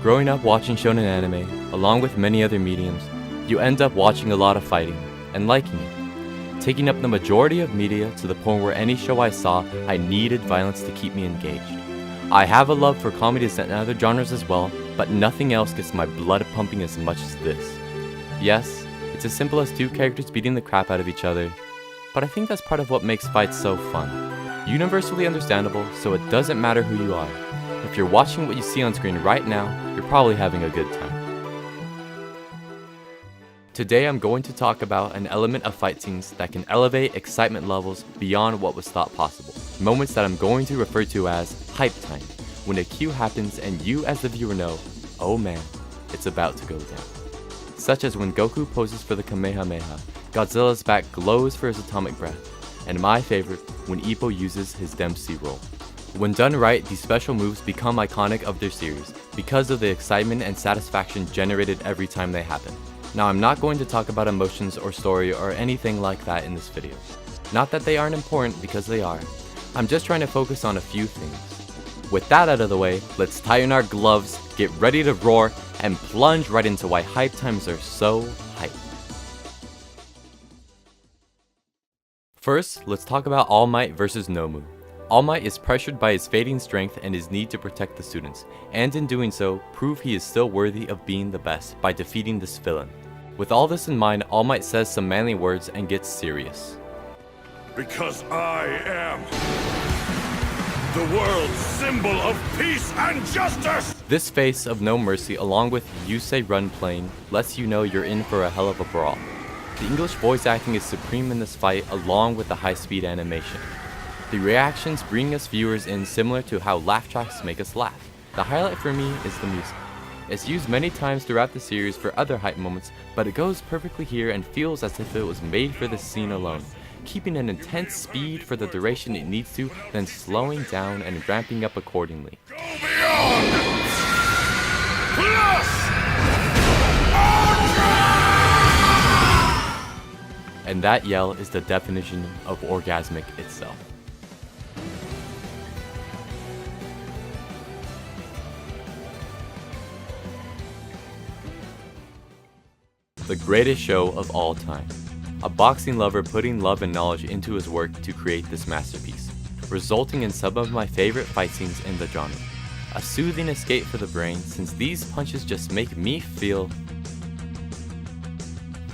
Growing up watching shonen anime, along with many other mediums, you end up watching a lot of fighting and liking it, taking up the majority of media to the point where any show I saw, I needed violence to keep me engaged. I have a love for comedies and other genres as well, but nothing else gets my blood pumping as much as this. Yes, it's as simple as two characters beating the crap out of each other, but I think that's part of what makes fights so fun. Universally understandable, so it doesn't matter who you are. If you're watching what you see on screen right now, you're probably having a good time. Today I'm going to talk about an element of fight scenes that can elevate excitement levels beyond what was thought possible. Moments that I'm going to refer to as hype time, when a cue happens and you as the viewer know, oh man, it's about to go down. Such as when Goku poses for the Kamehameha, Godzilla's back glows for his atomic breath, and my favorite, when Ippo uses his Dempsey roll. When done right, these special moves become iconic of their series because of the excitement and satisfaction generated every time they happen. Now I'm not going to talk about emotions or story or anything like that in this video. Not that they aren't important, because they are. I'm just trying to focus on a few things. With that out of the way, let's tighten our gloves, get ready to roar, and plunge right into why hype times are so hype. First, let's talk about All Might versus Nomu. All Might is pressured by his fading strength and his need to protect the students, and in doing so, prove he is still worthy of being the best by defeating this villain. With all this in mind, All Might says some manly words and gets serious. Because I am the world's symbol of peace and justice! This face of no mercy, along with "You Say Run" playing, lets you know you're in for a hell of a brawl. The English voice acting is supreme in this fight, along with the high-speed animation. The reactions bring us viewers in similar to how laugh tracks make us laugh. The highlight for me is the music. It's used many times throughout the series for other hype moments, but it goes perfectly here and feels as if it was made for this scene alone, keeping an intense speed for the duration it needs to, then slowing down and ramping up accordingly. Go beyond! Plus! And that yell is the definition of orgasmic itself. The greatest show of all time. A boxing lover putting love and knowledge into his work to create this masterpiece, resulting in some of my favorite fight scenes in the genre. A soothing escape for the brain, since these punches just make me feel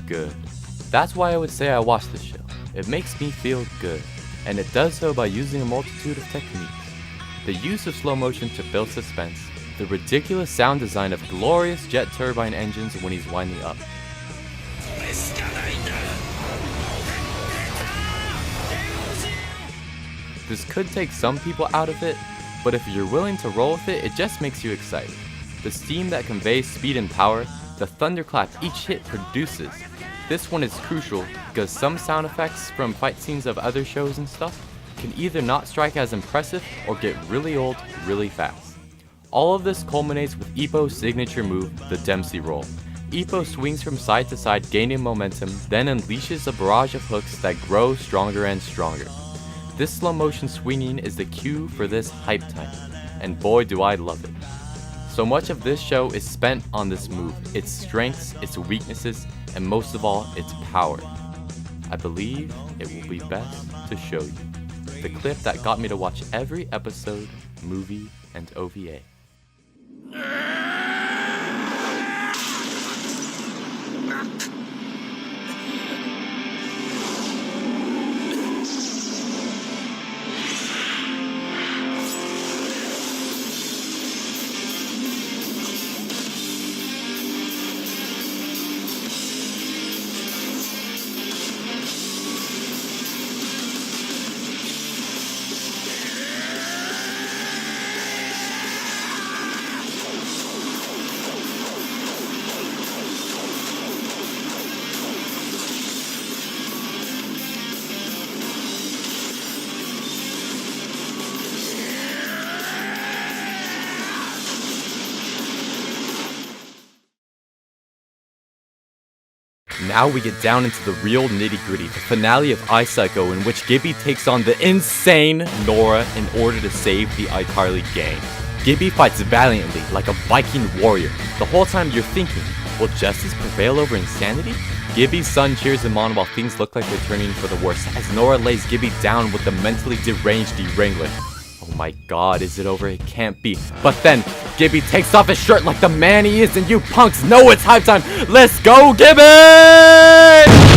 good. That's why I would say I watch this show. It makes me feel good, and it does so by using a multitude of techniques. The use of slow motion to build suspense, the ridiculous sound design of glorious jet turbine engines when he's winding up. This could take some people out of it, but if you're willing to roll with it, it just makes you excited. The steam that conveys speed and power, the thunderclap each hit produces. This one is crucial because some sound effects from fight scenes of other shows and stuff can either not strike as impressive or get really old really fast. All of this culminates with Ippo's signature move, the Dempsey roll. Ippo swings from side to side, gaining momentum, then unleashes a barrage of hooks that grow stronger and stronger. This slow motion swinging is the cue for this hype time, and boy do I love it. So much of this show is spent on this move, its strengths, its weaknesses, and most of all, its power. I believe it will be best to show you the clip that got me to watch every episode, movie, and OVA. Now we get down into the real nitty-gritty, the finale of iPsycho, in which Gibby takes on the insane Nora in order to save the iCarly gang. Gibby fights valiantly like a Viking warrior. The whole time you're thinking, will justice prevail over insanity? Gibby's son cheers him on while things look like they're turning for the worse as Nora lays Gibby down with the mentally deranged derangler. Oh my god, is it over? It can't be. But then, Gibby takes off his shirt like the man he is, and you punks know it's hype time. Let's go, Gibby!